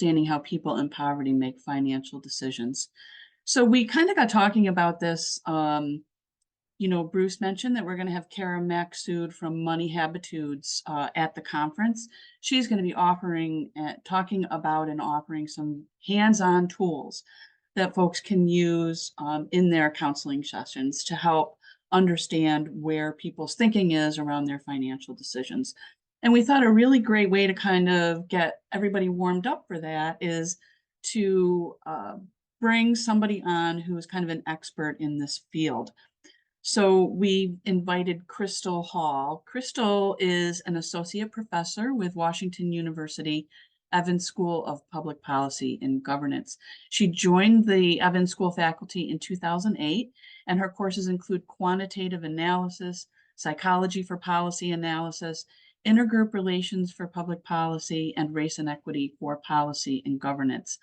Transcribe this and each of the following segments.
understanding how people in poverty make financial decisions. So we kind of got talking about this. Bruce mentioned that we're going to have Kara Maksud from Money Habitudes at the conference. She's going to be talking about and offering some hands-on tools that folks can use in their counseling sessions to help understand where people's thinking is around their financial decisions. And we thought a really great way to kind of get everybody warmed up for that is to bring somebody on who is kind of an expert in this field. So we invited Crystal Hall. Crystal is an associate professor with Washington University Evans School of Public Policy and Governance. She joined the Evans School faculty in 2008, and her courses include quantitative analysis, psychology for policy analysis, intergroup relations for public policy, and race and equity for policy and governance.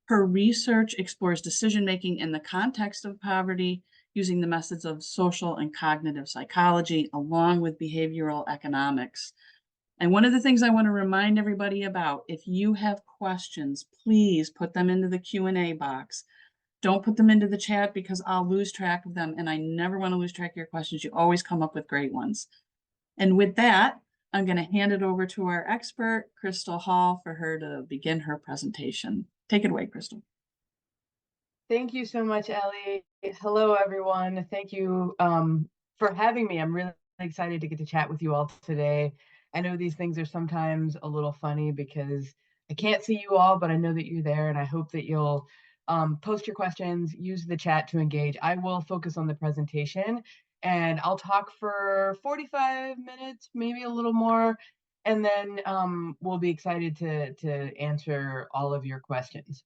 Her research explores decision-making in the context of poverty, using the methods of social and cognitive psychology, along with behavioral economics. And one of the things I want to remind everybody about, if you have questions, please put them into the Q&A box. Don't put them into the chat because I'll lose track of them, and I never want to lose track of your questions. You always come up with great ones. And with that, I'm going to hand it over to our expert, Crystal Hall, for her to begin her presentation. Take it away, Crystal. Thank you so much, Ellie. Hello, everyone. Thank you for having me. I'm really excited to get to chat with you all today. I know these things are sometimes a little funny because I can't see you all, but I know that you're there, and I hope that you'll post your questions, use the chat to engage. I will focus on the presentation, and I'll talk for 45 minutes, maybe a little more, and then we'll be excited to answer all of your questions.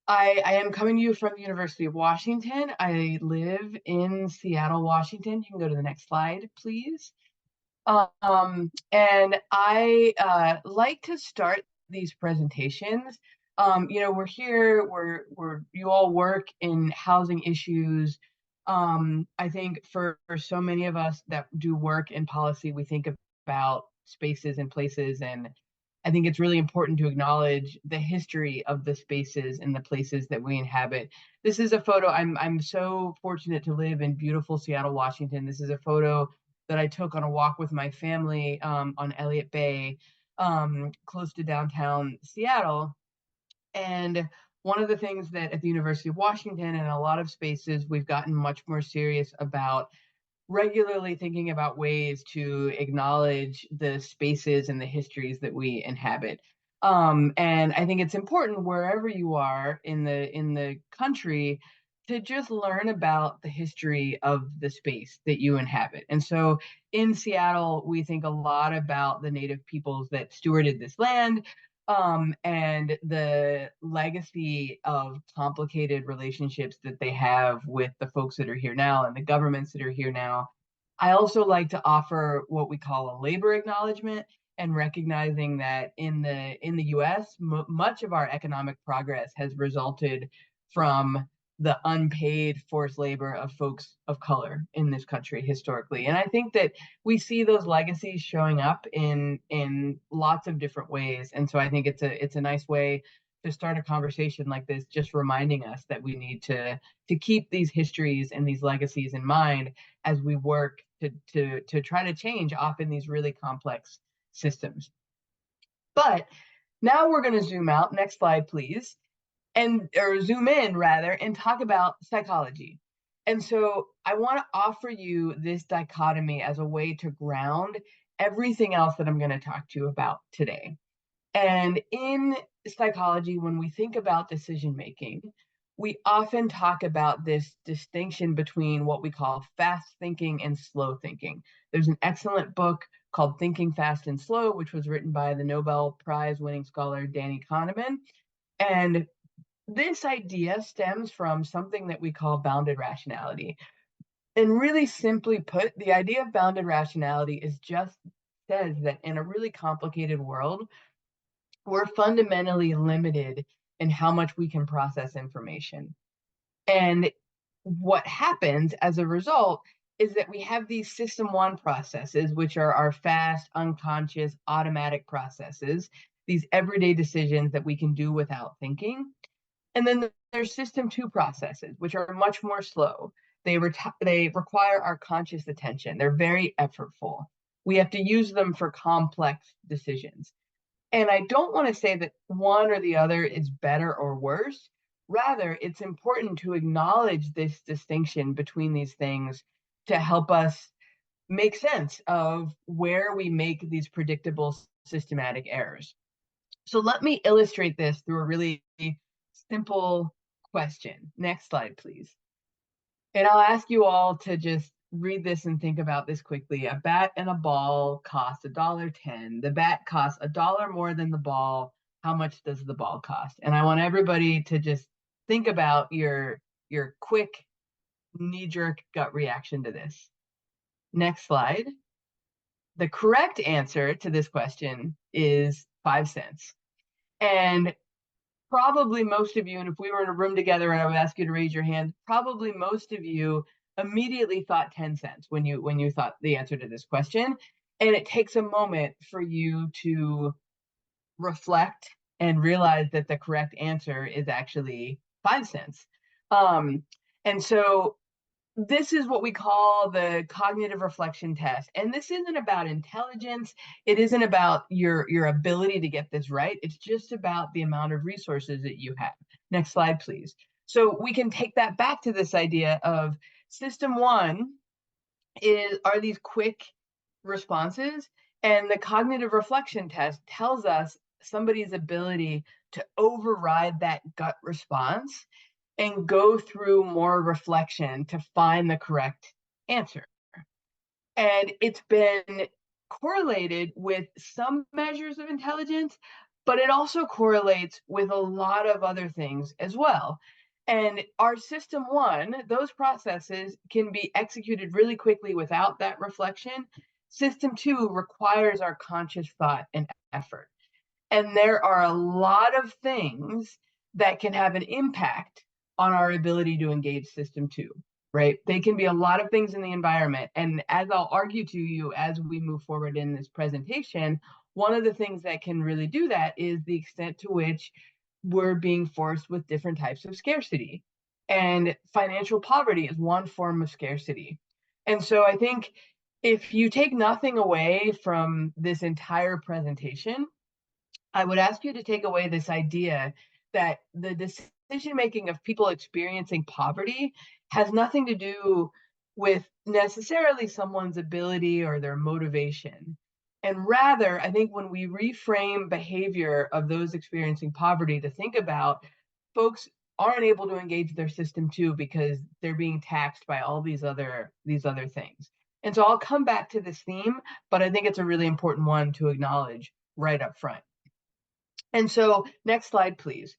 I am coming to you from the University of Washington. I live in Seattle, Washington. You can go to the next slide, please. And I like to start these presentations. We're here, you all work in housing issues. I think for so many of us that do work in policy, we think about spaces and places, and I think it's really important to acknowledge the history of the spaces and the places that we inhabit. This is a photo. I'm so fortunate to live in beautiful Seattle, Washington. This is a photo that I took on a walk with my family on Elliott Bay, close to downtown Seattle. And one of the things that at the University of Washington and a lot of spaces, we've gotten much more serious about regularly thinking about ways to acknowledge the spaces and the histories that we inhabit. And I think it's important wherever you are in the country to just learn about the history of the space that you inhabit. And so in Seattle, we think a lot about the Native peoples that stewarded this land, and the legacy of complicated relationships that they have with the folks that are here now and the governments that are here now. I also like to offer what we call a labor acknowledgement, and recognizing that in the US, much of our economic progress has resulted from the unpaid forced labor of folks of color in this country historically. And I think that we see those legacies showing up in lots of different ways. And so I think it's a nice way to start a conversation like this, just reminding us that we need to keep these histories and these legacies in mind as we work to try to change often these really complex systems. But now we're going to zoom out. Next slide, please. Or zoom in rather, and talk about psychology. And so I want to offer you this dichotomy as a way to ground everything else that I'm going to talk to you about today. And in psychology, when we think about decision making, we often talk about this distinction between what we call fast thinking and slow thinking. There's an excellent book called Thinking Fast and Slow, which was written by the Nobel Prize winning scholar Danny Kahneman. And this idea stems from something that we call bounded rationality. And really simply put, the idea of bounded rationality says that in a really complicated world, we're fundamentally limited in how much we can process information. And what happens as a result is that we have these system one processes, which are our fast, unconscious, automatic processes. these everyday decisions that we can do without thinking. And then there's system two processes, which are much more slow. They require our conscious attention. They're very effortful. We have to use them for complex decisions. And I don't want to say that one or the other is better or worse. Rather, it's important to acknowledge this distinction between these things to help us make sense of where we make these predictable systematic errors. So let me illustrate this through a really simple question. Next slide, please. And I'll ask you all to just read this and think about this quickly. A bat and a ball cost $1.10. The bat costs $1 more than the ball. How much does the ball cost? And I want everybody to just think about your quick knee-jerk gut reaction to this. Next slide. The correct answer to this question is 5 cents. And probably most of you, and if we were in a room together and I would ask you to raise your hand, probably most of you immediately thought 10 cents when you thought the answer to this question. And it takes a moment for you to reflect and realize that the correct answer is actually 5 cents. And so this is what we call the cognitive reflection test. And this isn't about intelligence. It isn't about your ability to get this right. It's just about the amount of resources that you have. Next slide, please. So we can take that back to this idea of system one are these quick responses, and the cognitive reflection test tells us somebody's ability to override that gut response and go through more reflection to find the correct answer. And it's been correlated with some measures of intelligence, but it also correlates with a lot of other things as well. And our system one, those processes can be executed really quickly without that reflection. System two requires our conscious thought and effort. And there are a lot of things that can have an impact on our ability to engage system two, right? They can be a lot of things in the environment. And as I'll argue to you as we move forward in this presentation, one of the things that can really do that is the extent to which we're being forced with different types of scarcity. And financial poverty is one form of scarcity. And so I think if you take nothing away from this entire presentation, I would ask you to take away this idea that the decision making of people experiencing poverty has nothing to do with necessarily someone's ability or their motivation. And rather, I think when we reframe behavior of those experiencing poverty to think about folks aren't able to engage their system two because they're being taxed by all these other things. And so I'll come back to this theme, but I think it's a really important one to acknowledge right up front. And so next slide, please.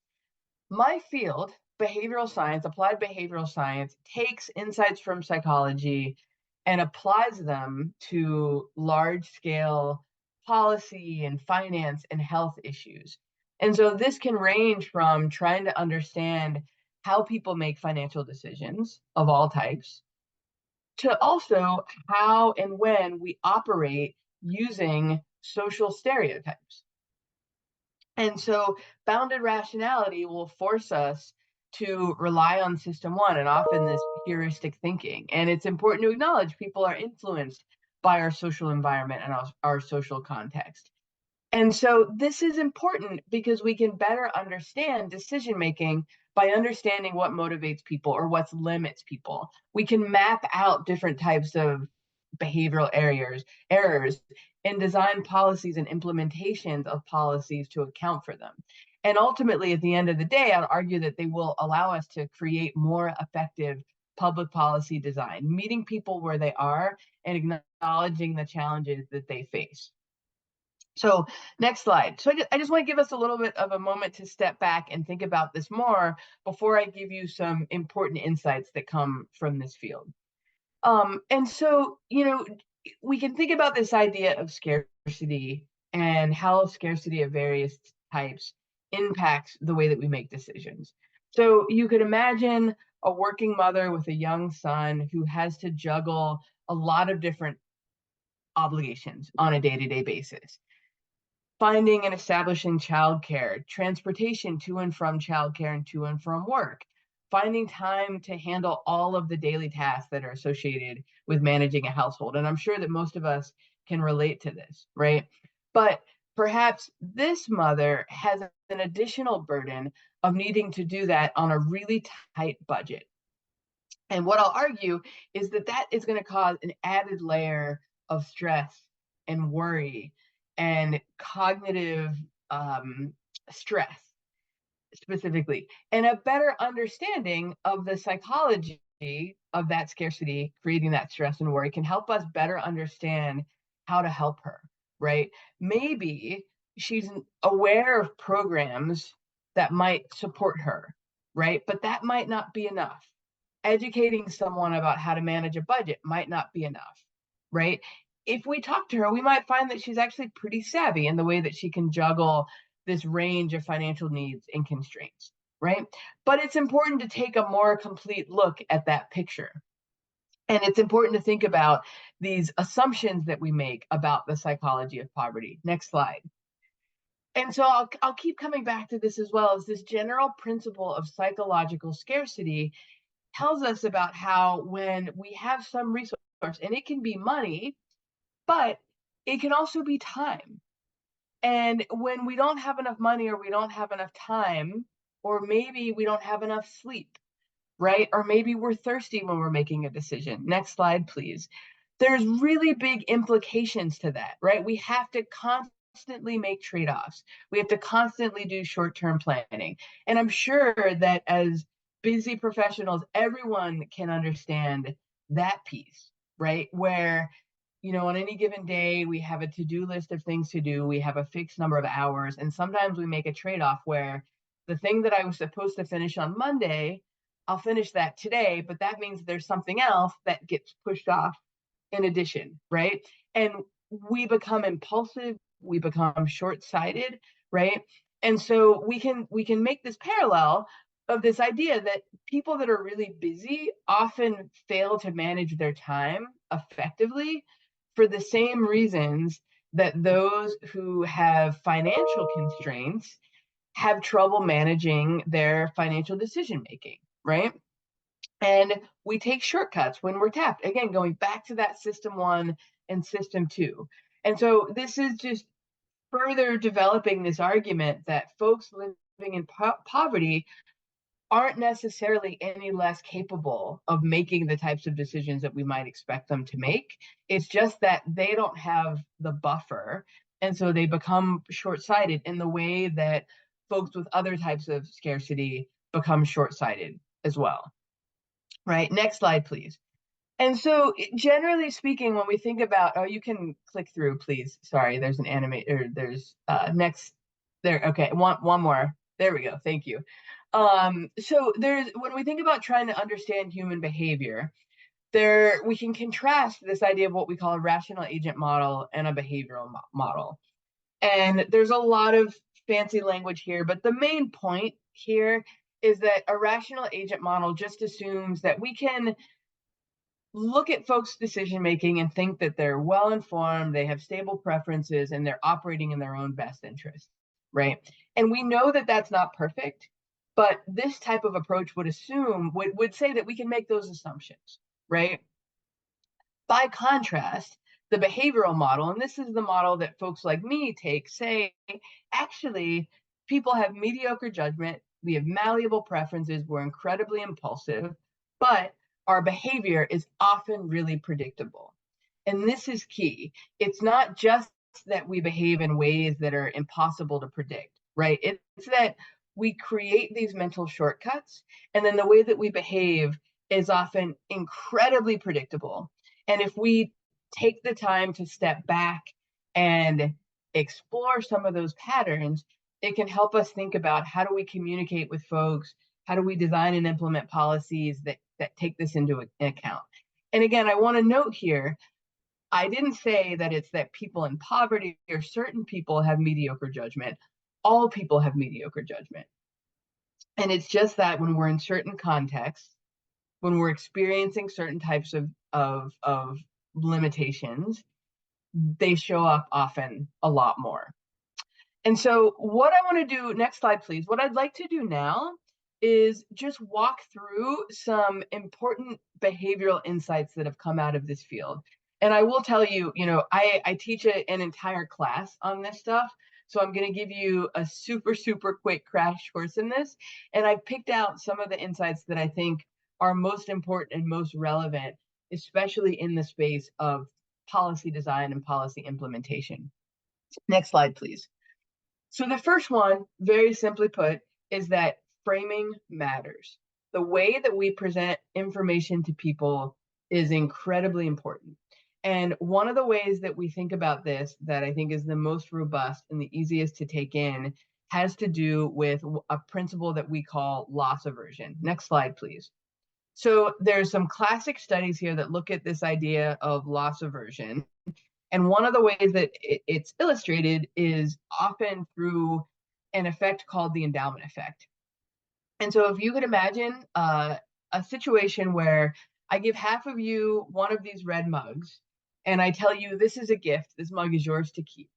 My field, behavioral science, applied behavioral science, takes insights from psychology and applies them to large scale policy and finance and health issues. And so this can range from trying to understand how people make financial decisions of all types to also how and when we operate using social stereotypes. And so bounded rationality will force us to rely on system one and often this heuristic thinking. And it's important to acknowledge people are influenced by our social environment and our social context. And so this is important because we can better understand decision making by understanding what motivates people or what limits people. We can map out different types of behavioral errors and design policies and implementations of policies to account for them. And ultimately, at the end of the day, I'd argue that they will allow us to create more effective public policy design, meeting people where they are and acknowledging the challenges that they face. So next slide. So I just want to give us a little bit of a moment to step back and think about this more before I give you some important insights that come from this field. And so, we can think about this idea of scarcity and how scarcity of various types impacts the way that we make decisions. So you could imagine a working mother with a young son who has to juggle a lot of different obligations on a day-to-day basis. finding and establishing childcare, transportation to and from childcare and to and from work, finding time to handle all of the daily tasks that are associated with managing a household. And I'm sure that most of us can relate to this, right? But perhaps this mother has an additional burden of needing to do that on a really tight budget. And what I'll argue is that that is going to cause an added layer of stress and worry and cognitive stress specifically, and a better understanding of the psychology of that scarcity creating that stress and worry can help us better understand how to help her, right? Maybe she's aware of programs that might support her, right? But that might not be enough. Educating someone about how to manage a budget might not be enough, right? If we talk to her, we might find that she's actually pretty savvy in the way that she can juggle this range of financial needs and constraints, right? But it's important to take a more complete look at that picture. And it's important to think about these assumptions that we make about the psychology of poverty. Next slide. And so I'll keep coming back to this as well, as this general principle of psychological scarcity tells us about how when we have some resource, and it can be money, but it can also be time. And when we don't have enough money or we don't have enough time, or maybe we don't have enough sleep, right? Or maybe we're thirsty when we're making a decision. Next slide, please. There's really big implications to that, right? We have to constantly make trade-offs. We have to constantly do short-term planning. And I'm sure that as busy professionals, everyone can understand that piece, right? Where on any given day, we have a to-do list of things to do. We have a fixed number of hours. And sometimes we make a trade-off where the thing that I was supposed to finish on Monday, I'll finish that today, but that means there's something else that gets pushed off in addition, right? And we become impulsive, we become short-sighted, right? And so we can make this parallel of this idea that people that are really busy often fail to manage their time effectively for the same reasons that those who have financial constraints have trouble managing their financial decision making, right? And we take shortcuts when we're tapped. Again, going back to that system 1 and system 2. And so this is just further developing this argument that folks living in poverty aren't necessarily any less capable of making the types of decisions that we might expect them to make. It's just that they don't have the buffer. And so they become short-sighted in the way that folks with other types of scarcity become short-sighted as well. Right? Next slide, please. And so generally speaking, when we think about, you can click through, please. Sorry, there's an animate, or there's next there. Okay, one more. There we go. Thank you. So when we think about trying to understand human behavior, we can contrast this idea of what we call a rational agent model and a behavioral model. And there's a lot of fancy language here, but the main point here is that a rational agent model just assumes that we can look at folks' decision making and think that they're well informed, they have stable preferences, and they're operating in their own best interest, right? And we know that that's not perfect, but this type of approach would say that we can make those assumptions, right? By contrast, the behavioral model, and this is the model that folks like me take, say, actually, people have mediocre judgment, we have malleable preferences, we're incredibly impulsive, but our behavior is often really predictable. And this is key. It's not just that we behave in ways that are impossible to predict, right? It's that we create these mental shortcuts, and then the way that we behave is often incredibly predictable. And if we take the time to step back and explore some of those patterns, it can help us think about how do we communicate with folks, how do we design and implement policies that take this into account. And again, I want to note here, I didn't say that it's that people in poverty or certain people have mediocre judgment. All people have mediocre judgment. And it's just that when we're in certain contexts, when we're experiencing certain types of limitations, they show up often a lot more. And so what I want to do, next slide, please. What I'd like to do now is just walk through some important behavioral insights that have come out of this field. And I will tell you, I teach an entire class on this stuff. So I'm going to give you a super, super quick crash course in this. And I've picked out some of the insights that I think are most important and most relevant, especially in the space of policy design and policy implementation. Next slide, please. So the first one, very simply put, is that framing matters. The way that we present information to people is incredibly important. And one of the ways that we think about this that I think is the most robust and the easiest to take in has to do with a principle that we call loss aversion. Next slide, please. So there's some classic studies here that look at this idea of loss aversion. And one of the ways that it's illustrated is often through an effect called the endowment effect. And so if you could imagine a situation where I give half of you one of these red mugs, and I tell you, this is a gift, this mug is yours to keep.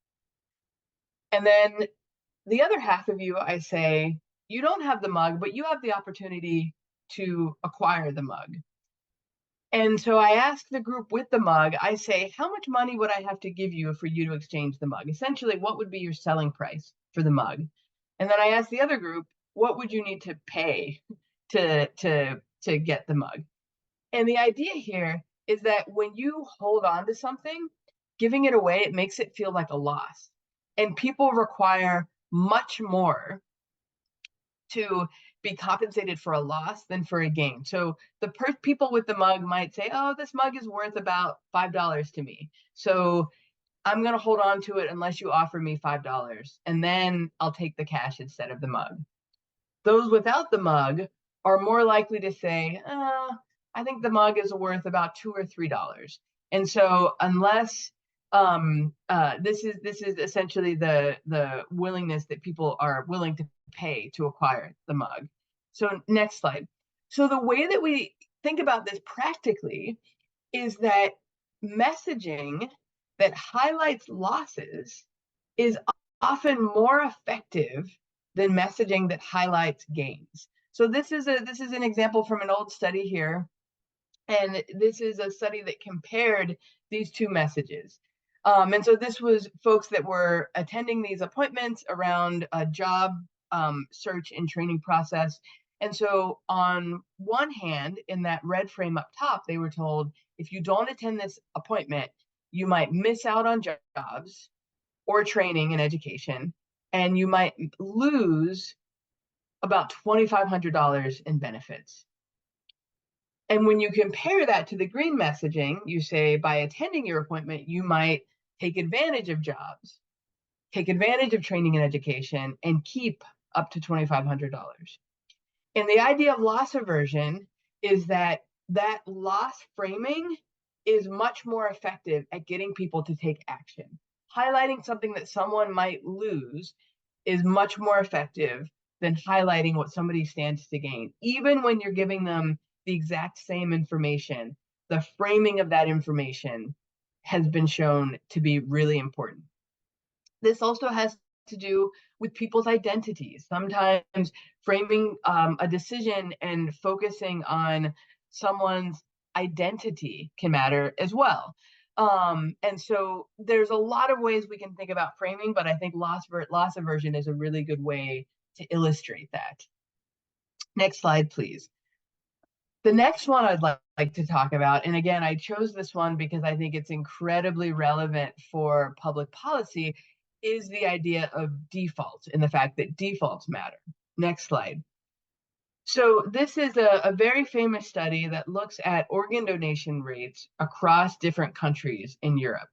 And then the other half of you, I say, you don't have the mug, but you have the opportunity to acquire the mug. And so I ask the group with the mug, I say, how much money would I have to give you for you to exchange the mug? Essentially, what would be your selling price for the mug? And then I ask the other group, what would you need to pay to get the mug? And the idea here is that when you hold on to something, giving it away, it makes it feel like a loss. And people require much more to be compensated for a loss than for a gain. So the people with the mug might say, oh, this mug is worth about $5 to me. So I'm going to hold on to it unless you offer me $5. And then I'll take the cash instead of the mug. Those without the mug are more likely to say, I think the mug is worth about $2 or $3. And so unless this is essentially the willingness that people are willing to pay to acquire the mug. So next slide. So the way that we think about this practically is that messaging that highlights losses is often more effective than messaging that highlights gains. So this is an example from an old study here. And this is a study that compared these two messages. And so this was folks that were attending these appointments around a job search and training process. And so on one hand, in that red frame up top, they were told, if you don't attend this appointment, you might miss out on jobs or training and education, and you might lose about $2,500 in benefits. And when you compare that to the green messaging, you say by attending your appointment, you might take advantage of jobs, take advantage of training and education, and keep up to $2,500. And the idea of loss aversion is that loss framing is much more effective at getting people to take action. Highlighting something that someone might lose is much more effective than highlighting what somebody stands to gain. Even when you're giving them the exact same information, the framing of that information has been shown to be really important. This also has to do with people's identities. Sometimes framing a decision and focusing on someone's identity can matter as well. And so there's a lot of ways we can think about framing, but I think loss aversion is a really good way to illustrate that. Next slide, please. The next one I'd like to talk about, and again, I chose this one because I think it's incredibly relevant for public policy, is the idea of default and the fact that defaults matter. Next slide. So this is a very famous study that looks at organ donation rates across different countries in Europe.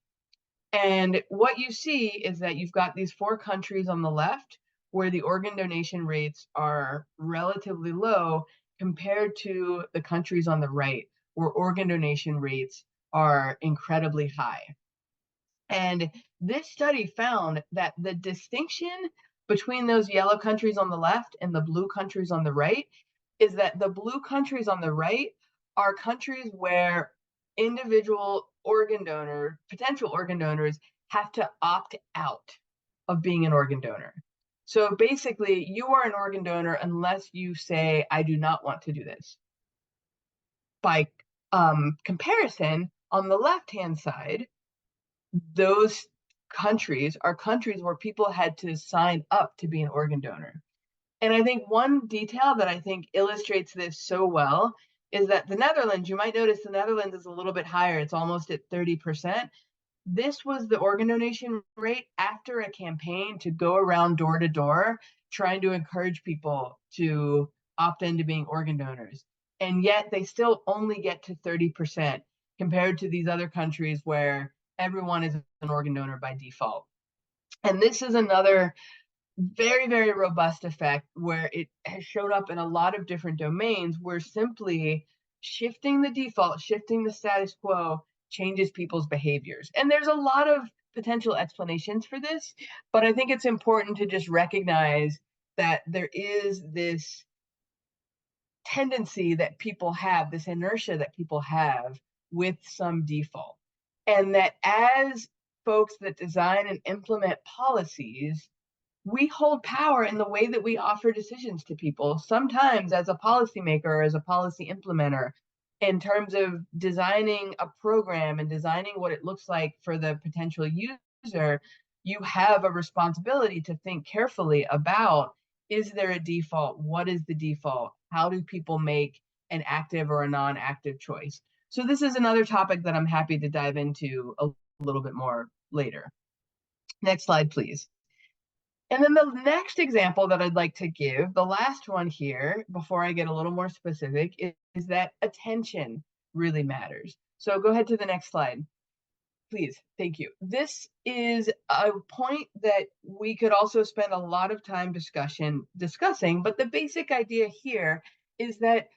And what you see is that you've got these 4 countries on the left where the organ donation rates are relatively low compared to the countries on the right where organ donation rates are incredibly high. And this study found that the distinction between those yellow countries on the left and the blue countries on the right is that the blue countries on the right are countries where individual potential organ donors have to opt out. of being an organ donor. So basically, you are an organ donor unless you say, I do not want to do this. By comparison, on the left-hand side, those countries are countries where people had to sign up to be an organ donor. And I think one detail that I think illustrates this so well is that the Netherlands, you might notice the Netherlands is a little bit higher. It's almost at 30%. This was the organ donation rate after a campaign to go around door to door, trying to encourage people to opt into being organ donors. And yet they still only get to 30% compared to these other countries where everyone is an organ donor by default. And this is another very, very robust effect where it has shown up in a lot of different domains where simply shifting the default, shifting the status quo changes people's behaviors. And there's a lot of potential explanations for this, but I think it's important to just recognize that there is this tendency that people have, this inertia that people have with some default. And that as folks that design and implement policies, we hold power in the way that we offer decisions to people, sometimes as a policymaker or as a policy implementer, in terms of designing a program and designing what it looks like for the potential user. You have a responsibility to think carefully about, is there a default? What is the default? How do people make an active or a non-active choice? So this is another topic that I'm happy to dive into a little bit more later. Next slide, please. And then the next example that I'd like to give, the last one here, before I get a little more specific, is that attention really matters. So go ahead to the next slide, please. Thank you. This is a point that we could also spend a lot of time discussing, but the basic idea here is that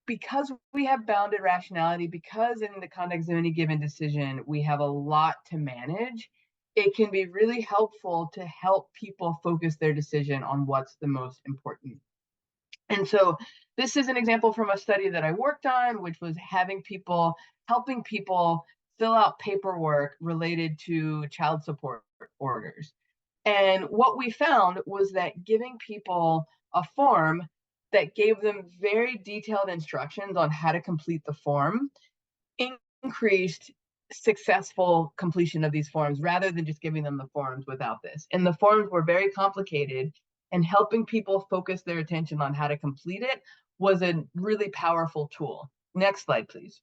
because we have bounded rationality, because in the context of any given decision, we have a lot to manage, it can be really helpful to help people focus their decision on what's the most important. And so this is an example from a study that I worked on, which was helping people fill out paperwork related to child support orders. And what we found was that giving people a form that gave them very detailed instructions on how to complete the form increased successful completion of these forms rather than just giving them the forms without this. And the forms were very complicated, and helping people focus their attention on how to complete it was a really powerful tool. Next slide, please.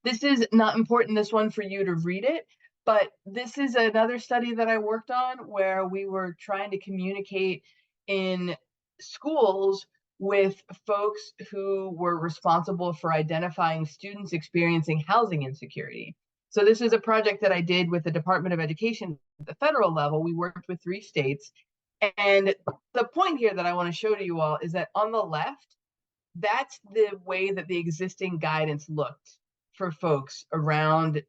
This is not important, this one, for you to read it, but this is another study that I worked on where we were trying to communicate in schools with folks who were responsible for identifying students experiencing housing insecurity. So this is a project that I did with the Department of Education at the federal level. We worked with 3 states. And the point here that I want to show to you all is that on the left, that's the way that the existing guidance looked for folks around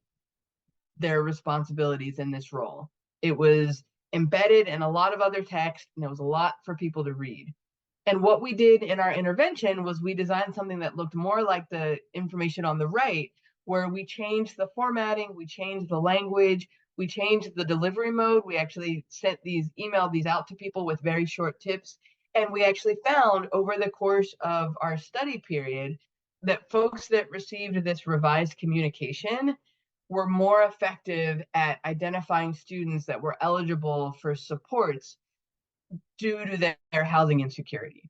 their responsibilities in this role. It was embedded in a lot of other text, and it was a lot for people to read. And what we did in our intervention was we designed something that looked more like the information on the right, where we changed the formatting, we changed the language, we changed the delivery mode. We actually emailed these out to people with very short tips. And we actually found over the course of our study period that folks that received this revised communication were more effective at identifying students that were eligible for supports due to their housing insecurity.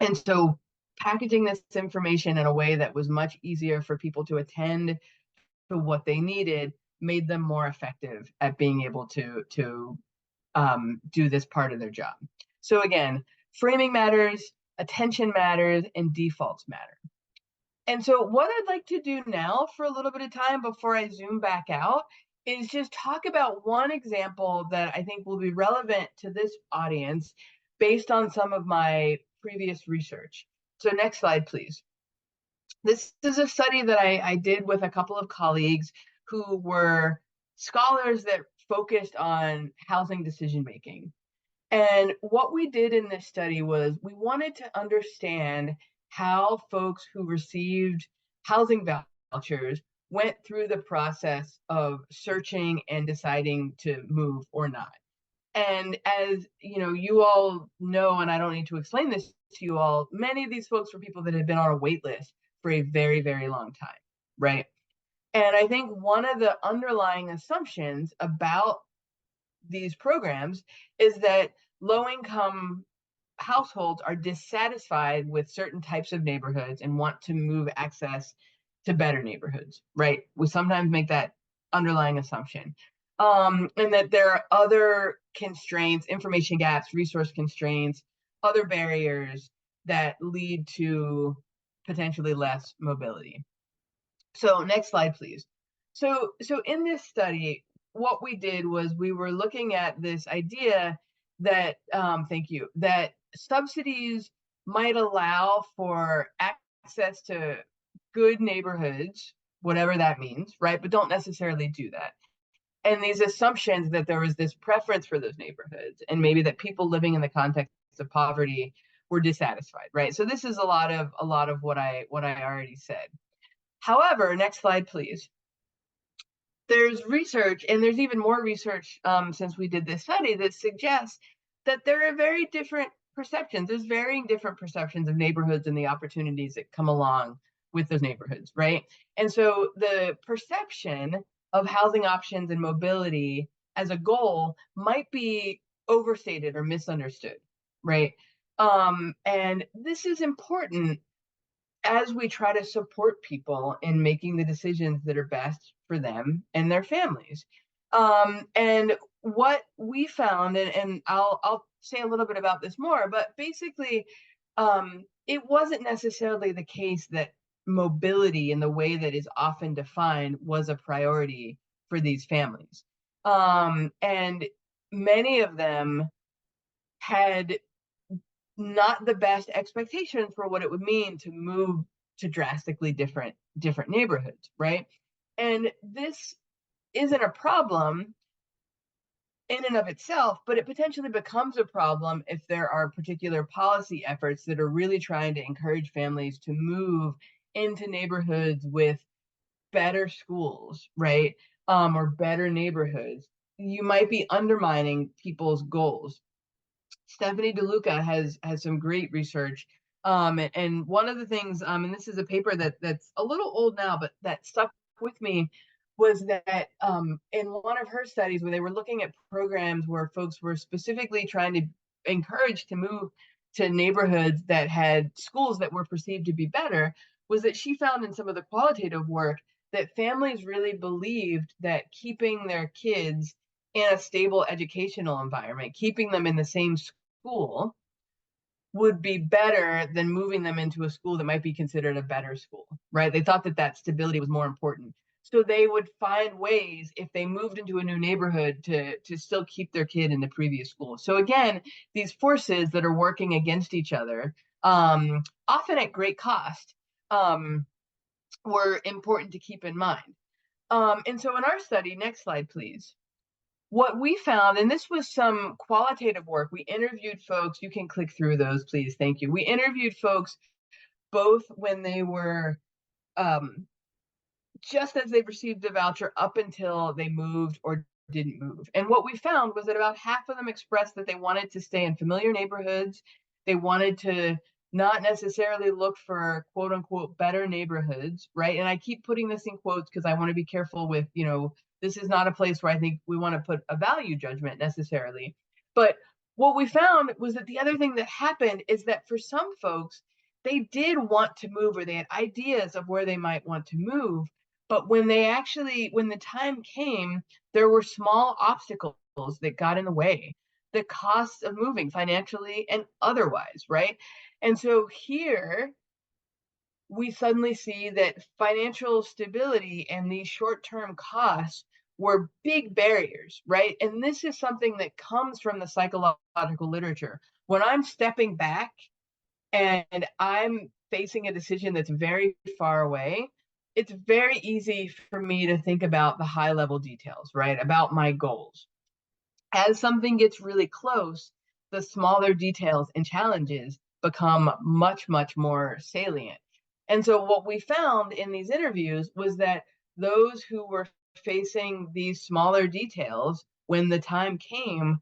And so packaging this information in a way that was much easier for people to attend to what they needed made them more effective at being able to do this part of their job. So again, framing matters, attention matters, and defaults matter. And so what I'd like to do now for a little bit of time before I zoom back out is just talk about one example that I think will be relevant to this audience based on some of my previous research. So next slide, please. This is a study that I did with a couple of colleagues who were scholars that focused on housing decision making. And what we did in this study was we wanted to understand how folks who received housing vouchers went through the process of searching and deciding to move or not. And as you know, you all know, and I don't need to explain this to you all, many of these folks were people that had been on a wait list for a very, very long time, right? And I think one of the underlying assumptions about these programs is that low income households are dissatisfied with certain types of neighborhoods and want to move access to better neighborhoods, right? We sometimes make that underlying assumption. And that there are other constraints, information gaps, resource constraints, other barriers that lead to potentially less mobility. So next slide, please. So in this study, what we did was we were looking at this idea that, thank you, that subsidies might allow for access to good neighborhoods, whatever that means, right? But don't necessarily do that. And these assumptions that there was this preference for those neighborhoods, and maybe that people living in the context of poverty were dissatisfied, right? So this is a lot of what I already said. However, next slide, please. There's research, and there's even more research since we did this study that suggests that there are very different perceptions. There's varying different perceptions of neighborhoods and the opportunities that come along with those neighborhoods, right? And so the perception of housing options and mobility as a goal might be overstated or misunderstood, right? And this is important as we try to support people in making the decisions that are best for them and their families. And what we found, and I'll say a little bit about this more, but basically, it wasn't necessarily the case that mobility in the way that is often defined was a priority for these families. And many of them had not the best expectations for what it would mean to move to drastically different neighborhoods, right? And this isn't a problem in and of itself, but it potentially becomes a problem if there are particular policy efforts that are really trying to encourage families to move into neighborhoods with better schools, right? Or better neighborhoods. You might be undermining people's goals. Stephanie DeLuca has some great research. And one of the things, and this is a paper that's a little old now, but that stuck with me, was that in one of her studies where they were looking at programs where folks were specifically trying to encourage to move to neighborhoods that had schools that were perceived to be better, was that she found in some of the qualitative work that families really believed that keeping their kids in a stable educational environment, keeping them in the same school, would be better than moving them into a school that might be considered a better school, right? They thought that that stability was more important. So they would find ways if they moved into a new neighborhood to still keep their kid in the previous school. So again, these forces that are working against each other, often at great cost, were important to keep in mind. And so in our study, next slide, please. What we found, and this was some qualitative work, we interviewed folks, you can click through those, please, thank you. We interviewed folks both when they were just as they received the voucher up until they moved or didn't move. And what we found was that about half of them expressed that they wanted to stay in familiar neighborhoods. They wanted to not necessarily look for quote unquote better neighborhoods, right? And I keep putting this in quotes because I want to be careful with, this is not a place where I think we want to put a value judgment necessarily. But what we found was that the other thing that happened is that for some folks, they did want to move or they had ideas of where they might want to move. But when the time came, there were small obstacles that got in the way, the costs of moving financially and otherwise, right? And so here we suddenly see that financial stability and these short-term costs were big barriers, right? And this is something that comes from the psychological literature. When I'm stepping back and I'm facing a decision that's very far away, it's very easy for me to think about the high level details, right? About my goals. As something gets really close, the smaller details and challenges become much, much more salient. And so what we found in these interviews was that those who were facing these smaller details when the time came,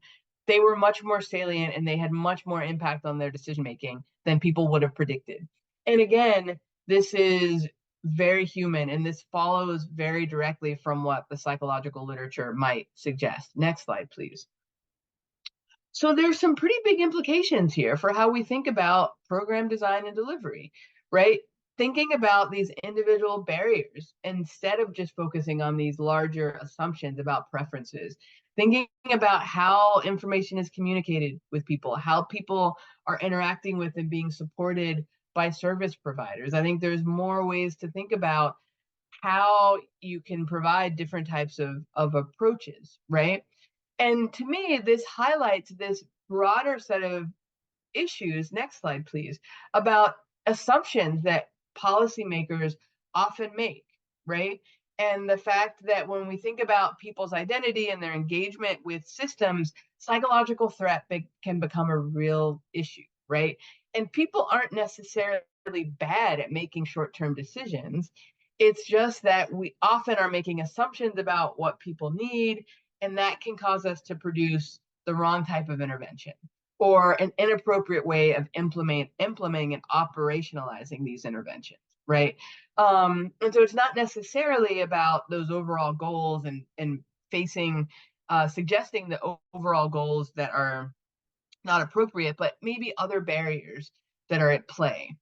they were much more salient and they had much more impact on their decision making than people would have predicted. And again, this is very human, and this follows very directly from what the psychological literature might suggest. Next slide, please. So there's some pretty big implications here for how we think about program design and delivery, right? Thinking about these individual barriers instead of just focusing on these larger assumptions about preferences. Thinking about how information is communicated with people, how people are interacting with and being supported by service providers. I think there's more ways to think about how you can provide different types of approaches, right? And to me, this highlights this broader set of issues, next slide, please, about assumptions that policymakers often make, right? And the fact that when we think about people's identity and their engagement with systems, psychological threat can become a real issue, right? And people aren't necessarily bad at making short term decisions. It's just that we often are making assumptions about what people need, and that can cause us to produce the wrong type of intervention or an inappropriate way of implementing and operationalizing these interventions, right? And so it's not necessarily about those overall goals and facing, suggesting the overall goals that are not appropriate, but maybe other barriers that are at play.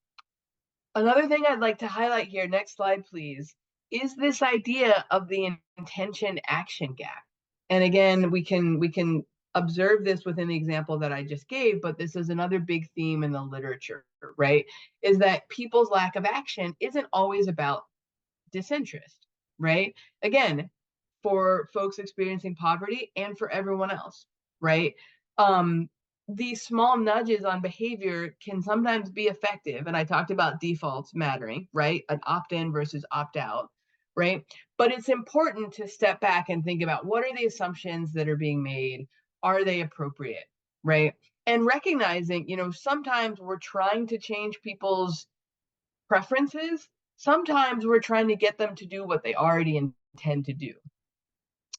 Another thing I'd like to highlight here, next slide, please, is this idea of the intention action gap. And again, we can observe this within the example that I just gave, but this is another big theme in the literature, right? Is that people's lack of action isn't always about disinterest, right? Again, for folks experiencing poverty and for everyone else, right? Um, these small nudges on behavior can sometimes be effective. And I talked about defaults mattering, right? An opt in versus opt out, right? But it's important to step back and think about what are the assumptions that are being made? Are they appropriate, right? And recognizing, sometimes we're trying to change people's preferences. Sometimes we're trying to get them to do what they already intend to do.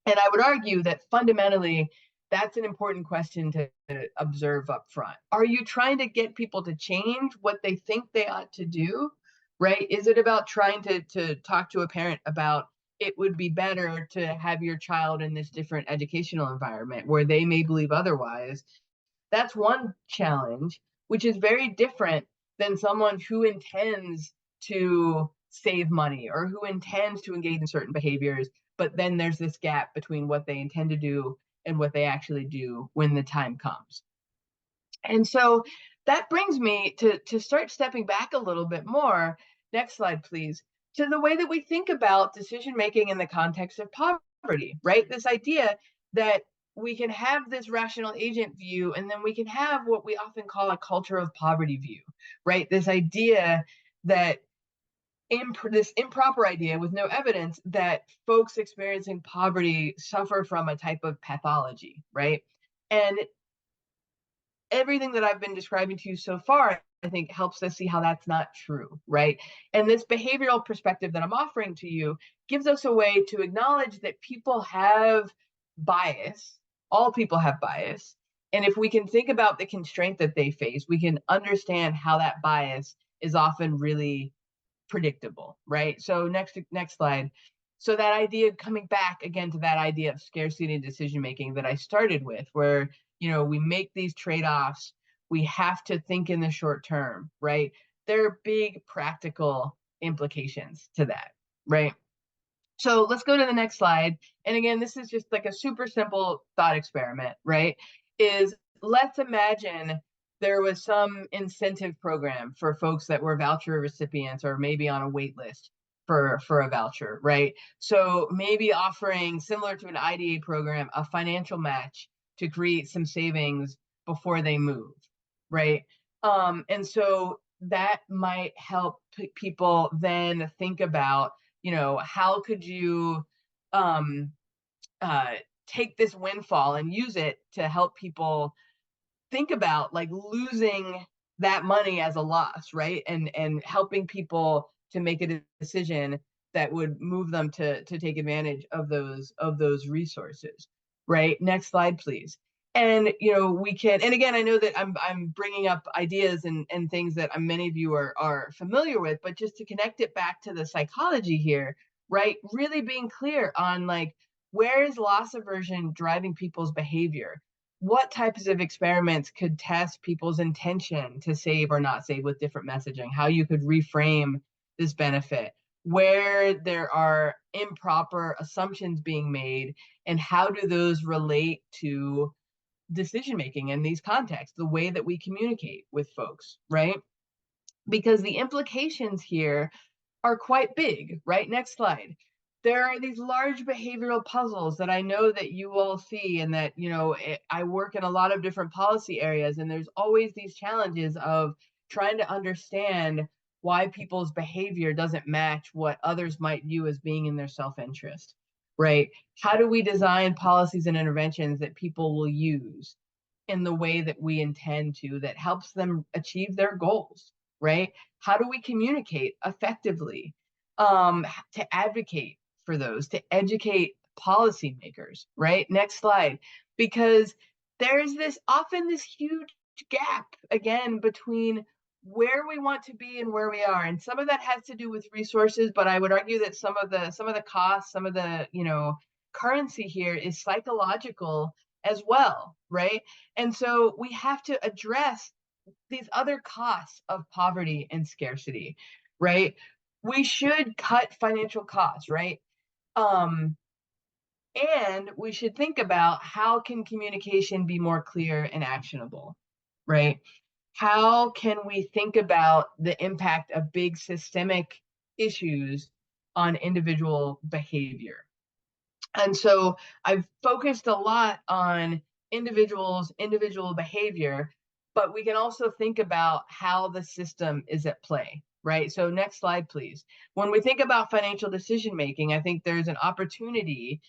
And I would argue that fundamentally, that's an important question to observe up front. Are you trying to get people to change what they think they ought to do? Right? Is it about trying to talk to a parent about it would be better to have your child in this different educational environment where they may believe otherwise? That's one challenge, which is very different than someone who intends to save money or who intends to engage in certain behaviors, but then there's this gap between what they intend to do and what they actually do when the time comes. And so that brings me to start stepping back a little bit more. Next slide, please. To the way that we think about decision making in the context of poverty, right? This idea that we can have this rational agent view, and then we can have what we often call a culture of poverty view, right? This idea that this improper idea with no evidence that folks experiencing poverty suffer from a type of pathology, right? And everything that I've been describing to you so far, I think helps us see how that's not true, right? And this behavioral perspective that I'm offering to you gives us a way to acknowledge that people have bias. All people have bias. And if we can think about the constraint that they face, we can understand how that bias is often really predictable, right? So next slide. So that idea, coming back again to that idea of scarcity and decision making that I started with, where we make these trade-offs, we have to think in the short term, right? There are big practical implications to that, right? So let's go to the next slide. And again, this is just like a super simple thought experiment, right? Is let's imagine there was some incentive program for folks that were voucher recipients or maybe on a wait list for a voucher, right? So maybe offering, similar to an IDA program, a financial match to create some savings before they move, right? And so that might help people then think about, how could you um, uh, take this windfall and use it to help people think about like losing that money as a loss, right? And helping people to make a decision that would move them to take advantage of those resources, right? Next slide, please. And we can, and again, I know that I'm bringing up ideas and things that many of you are familiar with, but just to connect it back to the psychology here, right? Really being clear on like, where is loss aversion driving people's behavior? What types of experiments could test people's intention to save or not save with different messaging? How you could reframe this benefit, where there are improper assumptions being made, and how do those relate to decision making in these contexts, the way that we communicate with folks, right? Because the implications here are quite big, right? Next slide. There are these large behavioral puzzles that I know that you all see, and that, I work in a lot of different policy areas, and there's always these challenges of trying to understand why people's behavior doesn't match what others might view as being in their self-interest, right? How do we design policies and interventions that people will use in the way that we intend to, that helps them achieve their goals, right? How do we communicate effectively, to advocate for those, to educate policymakers, right? Next slide. Because there's often this huge gap again between where we want to be and where we are, and some of that has to do with resources, but I would argue that some of the costs, some of the currency here is psychological as well, right? And so we have to address these other costs of poverty and scarcity, right? We should cut financial costs, right? Um, and we should think about how can communication be more clear and actionable, right? How can we think about the impact of big systemic issues on individual behavior? And so I've focused a lot on individual behavior, but we can also think about how the system is at play, right? So next slide, please. When we think about financial decision making, I think there's an opportunity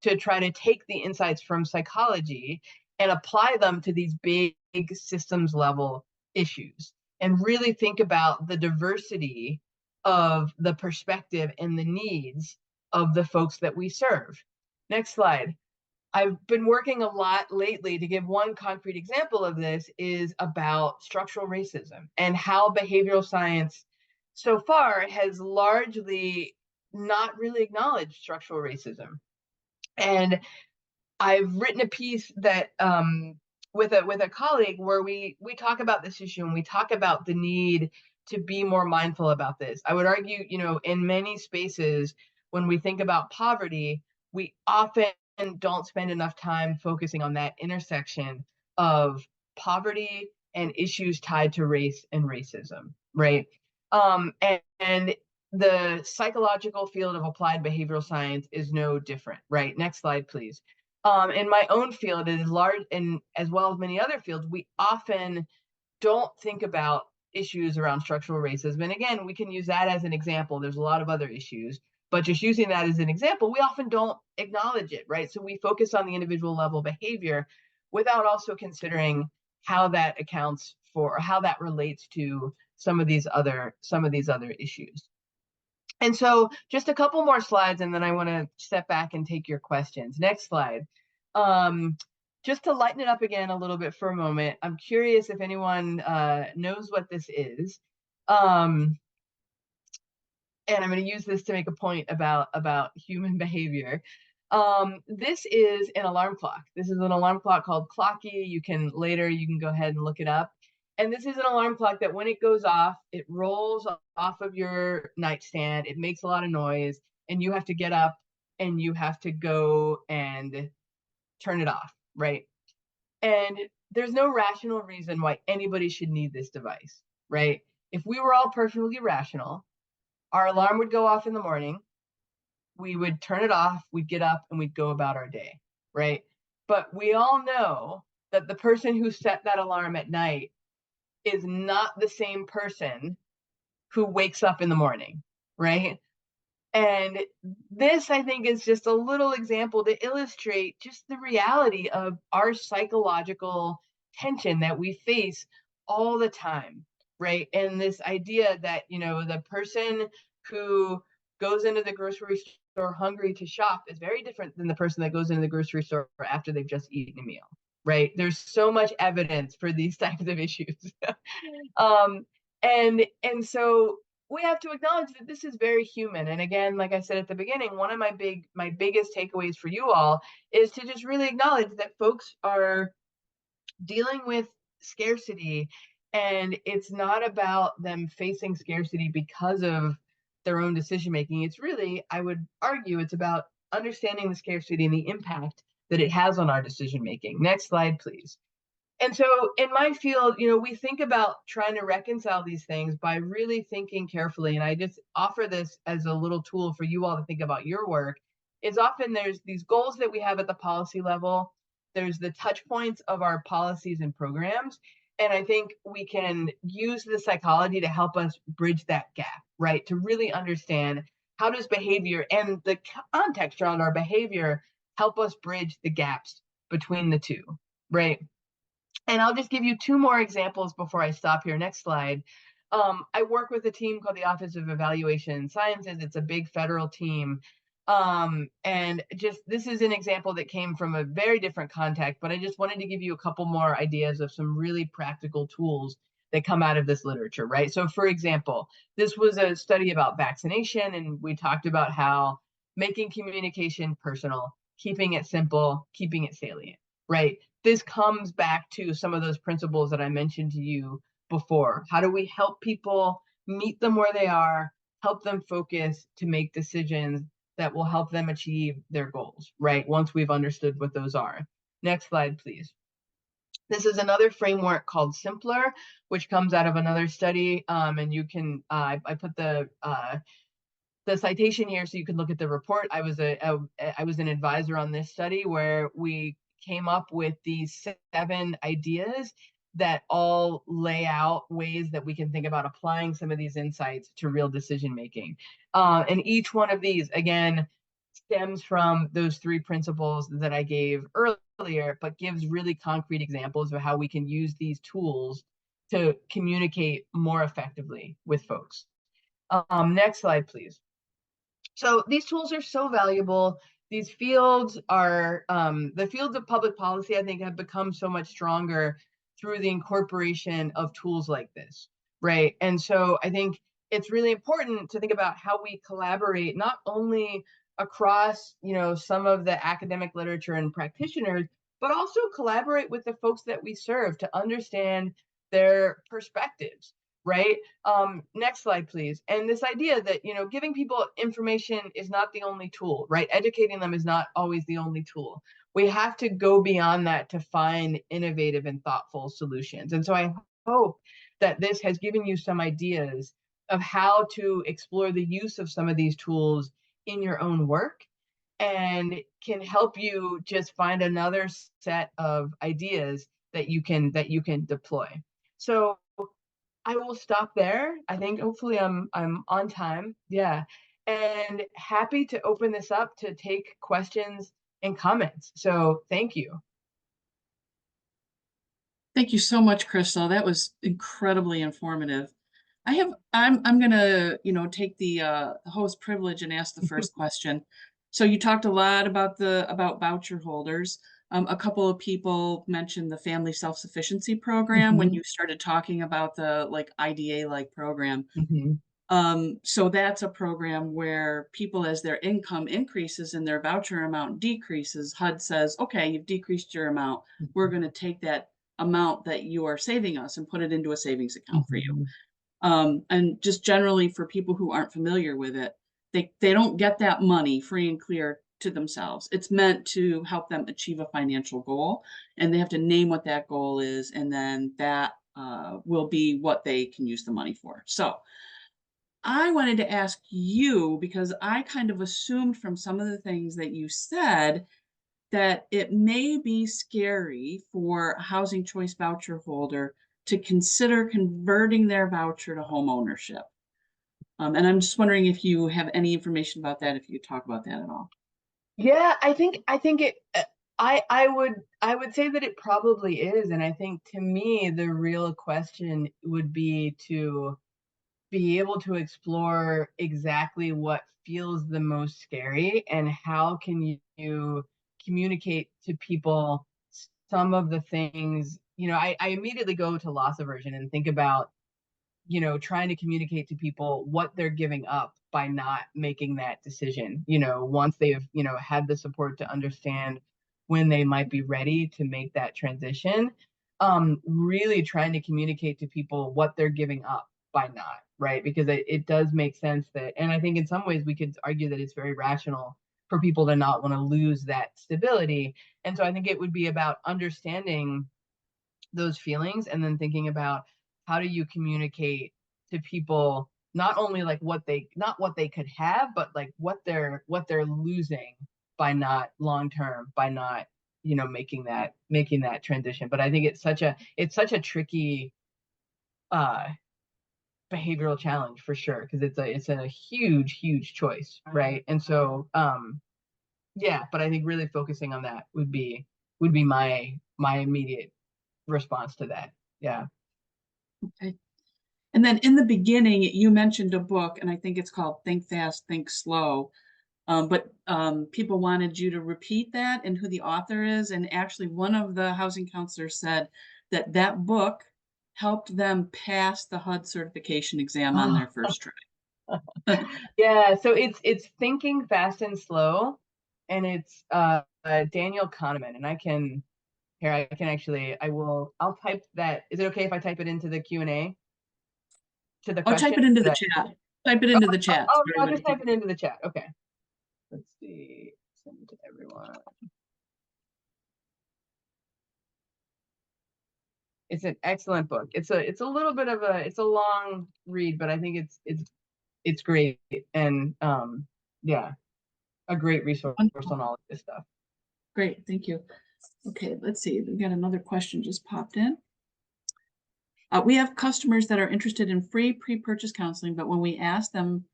to try to take the insights from psychology and apply them to these big systems level issues, and really think about the diversity of the perspective and the needs of the folks that we serve. Next slide. I've been working a lot lately to give one concrete example of this is about structural racism and how behavioral science so far has largely not really acknowledged structural racism. And I've written a piece that with a colleague where we talk about this issue, and we talk about the need to be more mindful about this. I would argue, in many spaces when we think about poverty, we often don't spend enough time focusing on that intersection of poverty and issues tied to race and racism, right? And the psychological field of applied behavioral science is no different, right? Next slide, please. In my own field, it is large, and as well as many other fields, we often don't think about issues around structural racism. And again, we can use that as an example. There's a lot of other issues, but just using that as an example, we often don't acknowledge it, right? So we focus on the individual level behavior without also considering how that accounts for, or how that relates to some of these other issues. And so just a couple more slides, and then I want to step back and take your questions. Next slide. Just to lighten it up again a little bit for a moment, I'm curious if anyone knows what this is. And I'm going to use this to make a point about human behavior. This is an alarm clock. This is an alarm clock called Clocky. You can go ahead and look it up. And this is an alarm clock that when it goes off, it rolls off of your nightstand. It makes a lot of noise, and you have to get up and you have to go and turn it off, right? And there's no rational reason why anybody should need this device, right? If we were all perfectly rational, our alarm would go off in the morning, we would turn it off, we'd get up, and we'd go about our day, right? But we all know that the person who set that alarm at night is not the same person who wakes up in the morning, right? And this, I think, is just a little example to illustrate just the reality of our psychological tension that we face all the time, right? And this idea that, the person who goes into the grocery store hungry to shop is very different than the person that goes into the grocery store after they've just eaten a meal, right? There's so much evidence for these types of issues. um, and so we have to acknowledge that this is very human. And again, like I said at the beginning, one of my biggest takeaways for you all is to just really acknowledge that folks are dealing with scarcity, and it's not about them facing scarcity because of their own decision making. It's really, I would argue, it's about understanding the scarcity and the impact that it has on our decision making. Next slide, please. And so in my field, we think about trying to reconcile these things by really thinking carefully. And I just offer this as a little tool for you all to think about your work. Is often there's these goals that we have at the policy level. There's the touch points of our policies and programs. And I think we can use the psychology to help us bridge that gap, right? To really understand how does behavior and the context around our behavior help us bridge the gaps between the two, right? And I'll just give you two more examples before I stop here. Next slide. I work with a team called the Office of Evaluation and Sciences. It's a big federal team. And just this is an example that came from a very different context, but I just wanted to give you a couple more ideas of some really practical tools that come out of this literature, right? So for example, this was a study about vaccination, and we talked about how making communication personal, keeping it simple, keeping it salient, right? This comes back to some of those principles that I mentioned to you before. How do we help people meet them where they are, help them focus to make decisions that will help them achieve their goals, right? Once we've understood what those are. Next slide, please. This is another framework called Simpler, which comes out of another study. And you can, I put the citation here so you can look at the report. I was an advisor on this study where we came up with these 7 ideas that all lay out ways that we can think about applying some of these insights to real decision making. And each one of these, again, stems from those 3 principles that I gave earlier, but gives really concrete examples of how we can use these tools to communicate more effectively with folks. Next slide, please. So these tools are so valuable. These fields are, the fields of public policy, I think, have become so much stronger through the incorporation of tools like this, right? And so I think it's really important to think about how we collaborate, not only across, some of the academic literature and practitioners, but also collaborate with the folks that we serve to understand their perspectives, right? Next slide, please. And this idea that, giving people information is not the only tool, right? Educating them is not always the only tool. We have to go beyond that to find innovative and thoughtful solutions. And so I hope that this has given you some ideas of how to explore the use of some of these tools in your own work, and can help you just find another set of ideas that you can deploy. So I will stop there. I think hopefully I'm on time. Yeah. And happy to open this up to take questions and comments. So thank you. Thank you so much, Crystal. That was incredibly informative. I'm gonna, take the host privilege and ask the first question. So you talked a lot about about voucher holders. A couple of people mentioned the Family Self-Sufficiency Program when Mhm, you started talking about the like IDA-like program. mhm, So that's a program where people, as their income increases and their voucher amount decreases, HUD says, okay, you've decreased your amount. We're going to take that amount that you are saving us and put it into a savings account for you. mhm, And just generally for people who aren't familiar with it, they don't get that money free and clear to themselves. It's meant to help them achieve a financial goal, and they have to name what that goal is, and then that will be what they can use the money for. So I wanted to ask you, because I kind of assumed from some of the things that you said that it may be scary for a housing choice voucher holder to consider converting their voucher to home ownership. And I'm just wondering if you have any information about that, if you talk about that at all. Yeah, I think it I would say that it probably is. And I think to me the real question would be to be able to explore exactly what feels the most scary and how can you communicate to people some of the things. I immediately go to loss aversion and think about trying to communicate to people what they're giving up by not making that decision, once they've, had the support to understand when they might be ready to make that transition. Really trying to communicate to people what they're giving up by not, right? Because it does make sense that, and I think in some ways we could argue that it's very rational for people to not want to lose that stability. And so I think it would be about understanding those feelings and then thinking about how do you communicate to people not only like not what they could have, but like what they're losing by not long term, by not making that transition. But I think it's such a tricky uh behavioral challenge for sure, because it's a huge choice, right? And so yeah, but I think really focusing on that would be my immediate response to that. Yeah. Okay. And then in the beginning, you mentioned a book, and I think it's called Think Fast, Think Slow. But people wanted you to repeat that and who the author is. And actually, one of the housing counselors said that that book helped them pass the HUD certification exam on Oh, their first try. yeah. So it's Thinking Fast and Slow, and it's Daniel Kahneman. And I can actually I'll type that. Is it okay if I type it into the Q&A to the Oh, type question? it into the chat. Type it into the chat so I'll everybody just can. type it into the chat. Okay. Let's see. Send it to everyone. It's an excellent book. It's a little bit of it's a long read, but I think it's great, and yeah, a great resource Wonderful. on all of this stuff. Great, thank you. Okay, let's see. We got another question just popped in. We have customers that are interested in free pre-purchase counseling, but when we ask them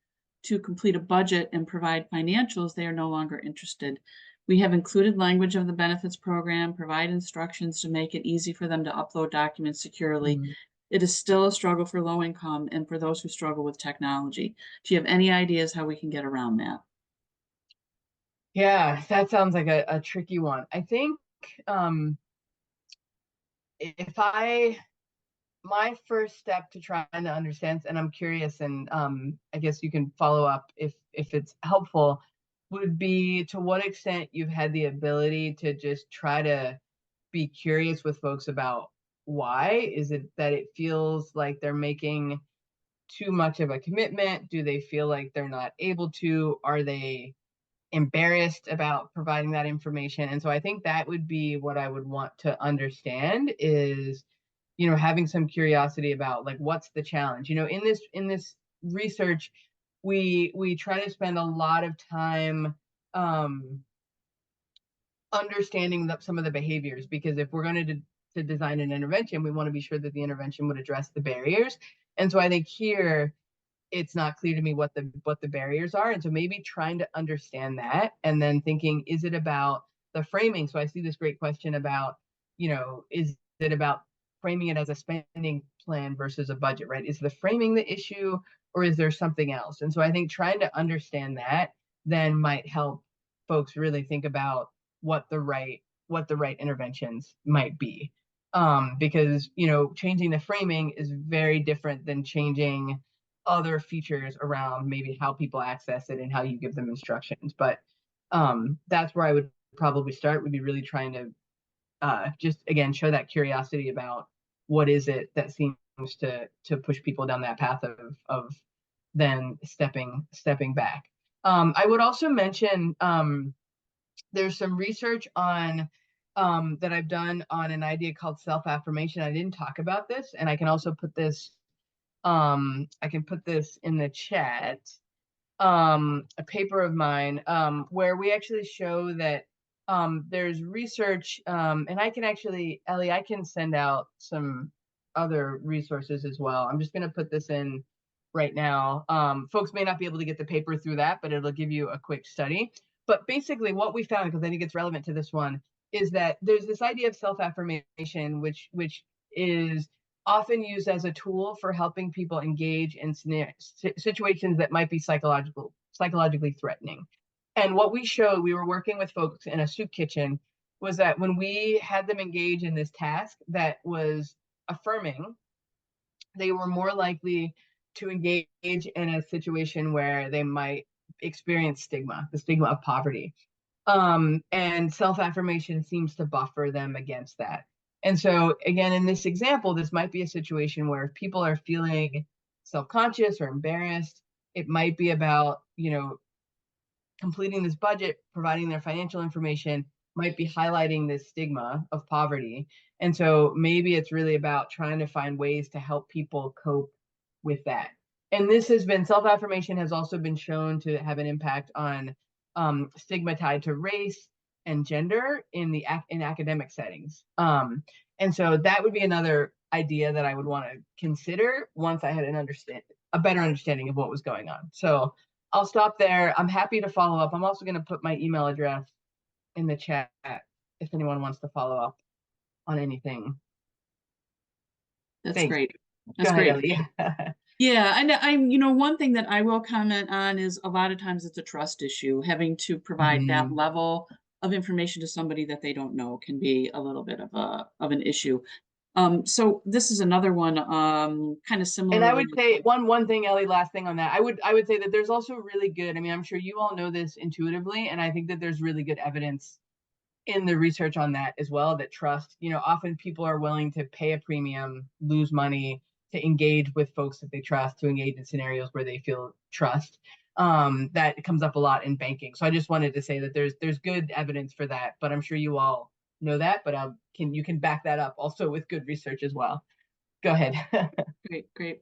to complete a budget and provide financials, they are no longer interested. We have included language of the benefits program, provide instructions to make it easy for them to upload documents securely. Mhm. It is still a struggle for low income and for those who struggle with technology. Do you have any ideas how we can get around that? Yeah, that sounds like a tricky one. I think um, if I my first step to trying to understand, and I'm curious, and I guess you can follow up if it's helpful, would be to what extent you've had the ability to just try to be curious with folks about why is it that it feels like they're making too much of a commitment? Do they feel like they're not able to? Are they embarrassed about providing that information? And so I think that would be what I would want to understand is, having some curiosity about like what's the challenge. In this research, we try to spend a lot of time um understanding some of the behaviors, because if we're going to design an intervention, we want to be sure that the intervention would address the barriers. And so I think here it's not clear to me what the barriers are, and so maybe trying to understand that, and then thinking, is it about the framing? So I see this great question about, is it about framing it as a spending plan versus a budget, right? Is the framing the issue, or is there something else? And so I think trying to understand that then might help folks really think about what the right interventions might be. Because changing the framing is very different than changing other features around maybe how people access it and how you give them instructions. But that's where I would probably start, would be really trying to just again show that curiosity about what is it that seems to push people down that path of then stepping back. I would also mention there's some research on that I've done on an idea called self-affirmation. I didn't talk about this, and I can also put this in the chat. A paper of mine where we actually show that there's research, and I can actually, Ellie, I can send out some other resources as well. I'm just going to put this in right now. Folks may not be able to get the paper through that, but it'll give you a quick study. But basically, what we found, because I think it's relevant to this one, is that there's this idea of self-affirmation, which is often used as a tool for helping people engage in situations that might be psychologically threatening. And what we showed, we were working with folks in a soup kitchen, was that when we had them engage in this task that was affirming, they were more likely to engage in a situation where they might experience stigma, the stigma of poverty. And self-affirmation seems to buffer them against that. And so, again, in this example, this might be a situation where if people are feeling self-conscious or embarrassed, it might be about, completing this budget, providing their financial information, might be highlighting this stigma of poverty. And so maybe it's really about trying to find ways to help people cope with that. And this has been, self-affirmation has also been shown to have an impact on stigma tied to race and gender in academic settings. And so that would be another idea that I would want to consider once I had a better understanding of what was going on. So I'll stop there. I'm happy to follow up. I'm also going to put my email address in the chat if anyone wants to follow up on anything. That's Thanks. great. Go That's ahead, great. Ellie. Yeah, and one thing that I will comment on is a lot of times it's a trust issue. Having to provide that Mhm. level of information to somebody that they don't know can be a little bit of an issue. So this is another one, kind of And I similarly. would say one thing, Ellie, last thing on that. I would say that there's also really good, I mean, I'm sure you all know this intuitively, and I think that there's really good evidence in the research on that as well, that trust, often people are willing to pay a premium, lose money to engage with folks that they trust, to engage in scenarios where they feel trust. That comes up a lot in banking. So I just wanted to say that there's good evidence for that, but I'm sure you all know that, but you can back that up also with good research as well. Go ahead. Great, great.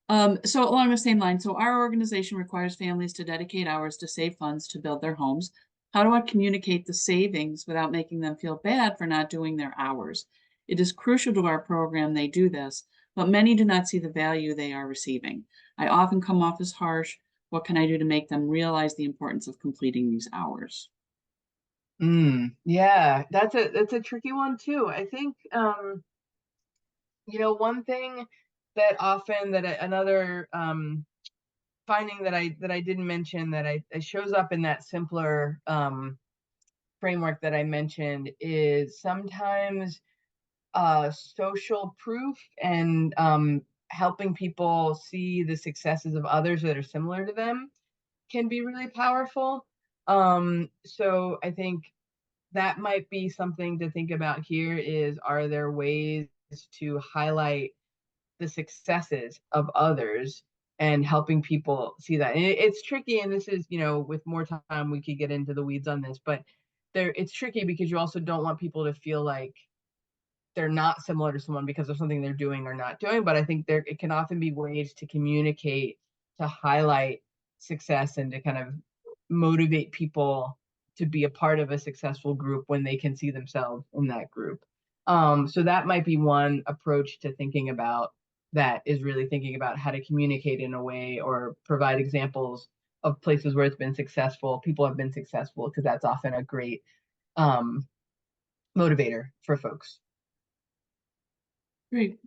So along the same line, so our organization requires families to dedicate hours to save funds to build their homes. How do I communicate the savings without making them feel bad for not doing their hours? It is crucial to our program they do this, but many do not see the value they are receiving. I often come off as harsh. What can I do to make them realize the importance of completing these hours? Yeah, that's a tricky one too. I think one thing that often another finding that I didn't mention that I shows up in that simpler framework that I mentioned is sometimes social proof and helping people see the successes of others that are similar to them can be really powerful. So I think that might be something to think about here is, are there ways to highlight the successes of others and helping people see that? And it's tricky, and this is, with more time we could get into the weeds on this, but it's tricky because you also don't want people to feel like they're not similar to someone because of something they're doing or not doing. But I think it can often be ways to communicate, to highlight success, and to kind of motivate people to be a part of a successful group when they can see themselves in that group. So that might be one approach to thinking about, that is really thinking about how to communicate in a way or provide examples of places where it's been successful, people have been successful, because that's often a great um, motivator for folks. Great.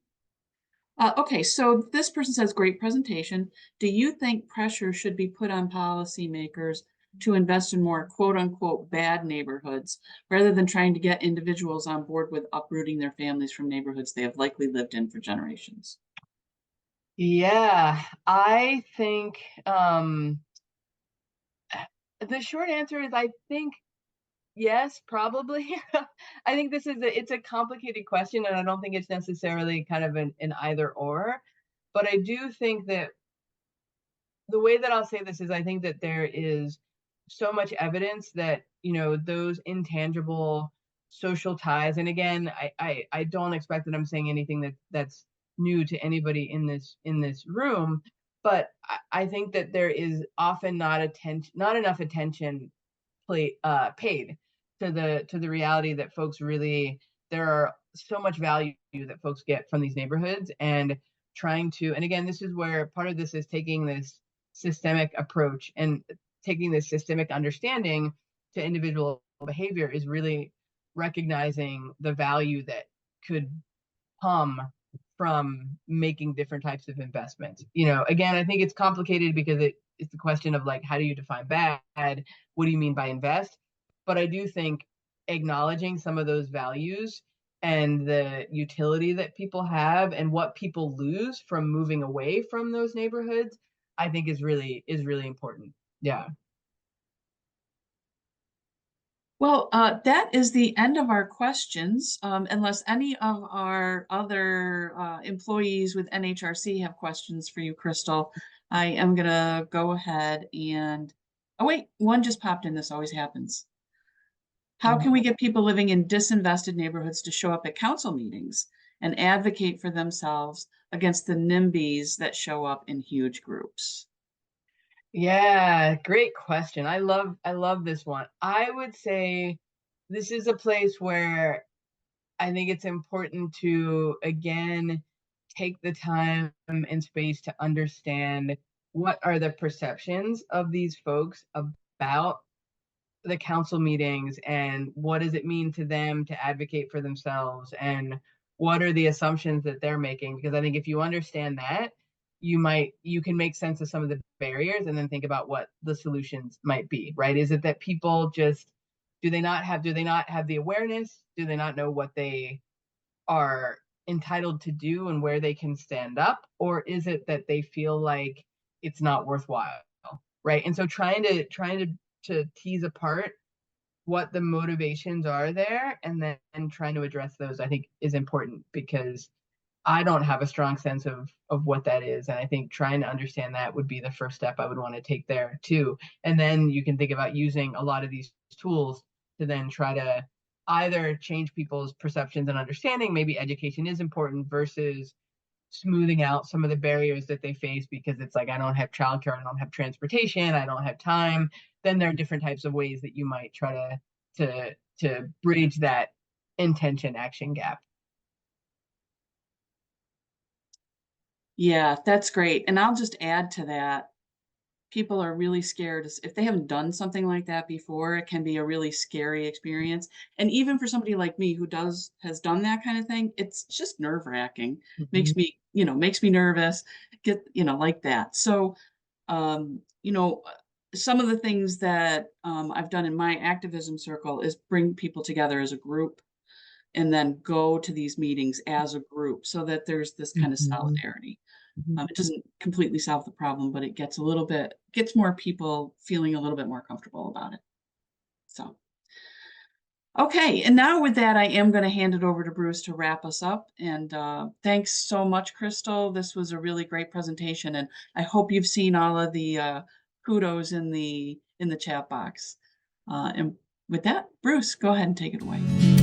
Okay, so this person says, great presentation. Do you think pressure should be put on policymakers to invest in more quote unquote bad neighborhoods rather than trying to get individuals on board with uprooting their families from neighborhoods they have likely lived in for generations? Yeah, I think the short answer is, I think yes, probably. I think it's a complicated question, and I don't think it's necessarily kind of an either or. But I do think that the way that I'll say this is, I think that there is so much evidence that, those intangible social ties, and again, I don't expect that I'm saying anything that's new to anybody in this room, but I think that there is often not enough attention paid to the reality that folks really, there are so much value that folks get from these neighborhoods, and trying to, and again, this is where part of this is taking this systemic approach and taking this systemic understanding to individual behavior, is really recognizing the value that could come from making different types of investments. Again, I think it's complicated because it's the question of like, how do you define bad? What do you mean by invest? But I do think acknowledging some of those values and the utility that people have and what people lose from moving away from those neighborhoods, I think is really important. Yeah. Well, that is the end of our questions. Unless any of our other employees with NHRC have questions for you, Crystal, I am going to go ahead and, oh wait, one just popped in. This always happens. How can we get people living in disinvested neighborhoods to show up at council meetings and advocate for themselves against the NIMBYs that show up in huge groups? Yeah, great question. I love this one. I would say this is a place where I think it's important to again take the time and space to understand what are the perceptions of these folks about the council meetings and what does it mean to them to advocate for themselves and what are the assumptions that they're making, because I think if you understand that, you can make sense of some of the barriers and then think about what the solutions might be, right? Is it that people just do they not have the awareness, do they not know what they are entitled to do and where they can stand up, or is it that they feel like it's not worthwhile, right? And so trying to tease apart what the motivations are there and then trying to address those, I think is important, because I don't have a strong sense of what that is, and I think trying to understand that would be the first step I would want to take there too. And then you can think about using a lot of these tools to then try to either change people's perceptions and understanding. Maybe education is important versus smoothing out some of the barriers that they face because it's like, I don't have childcare, I don't have transportation, I don't have time. Then there are different types of ways that you might try to bridge that intention action gap. Yeah, that's great. And I'll just add to that. People are really scared. If they haven't done something like that before, it can be a really scary experience. And even for somebody like me who has done that kind of thing, it's just nerve-wracking. Mhm. Makes me nervous, like that. So, some of the things that I've done in my activism circle is bring people together as a group and then go to these meetings as a group so that there's this kind of Mhm. solidarity. Mhm. It doesn't completely solve the problem, but it gets more people feeling a little bit more comfortable about it. So, okay. And now with that, I am going to hand it over to Bruce to wrap us up. And thanks so much, Crystal. This was a really great presentation. And I hope you've seen all of the kudos in the chat box. And with that, Bruce, go ahead and take it away.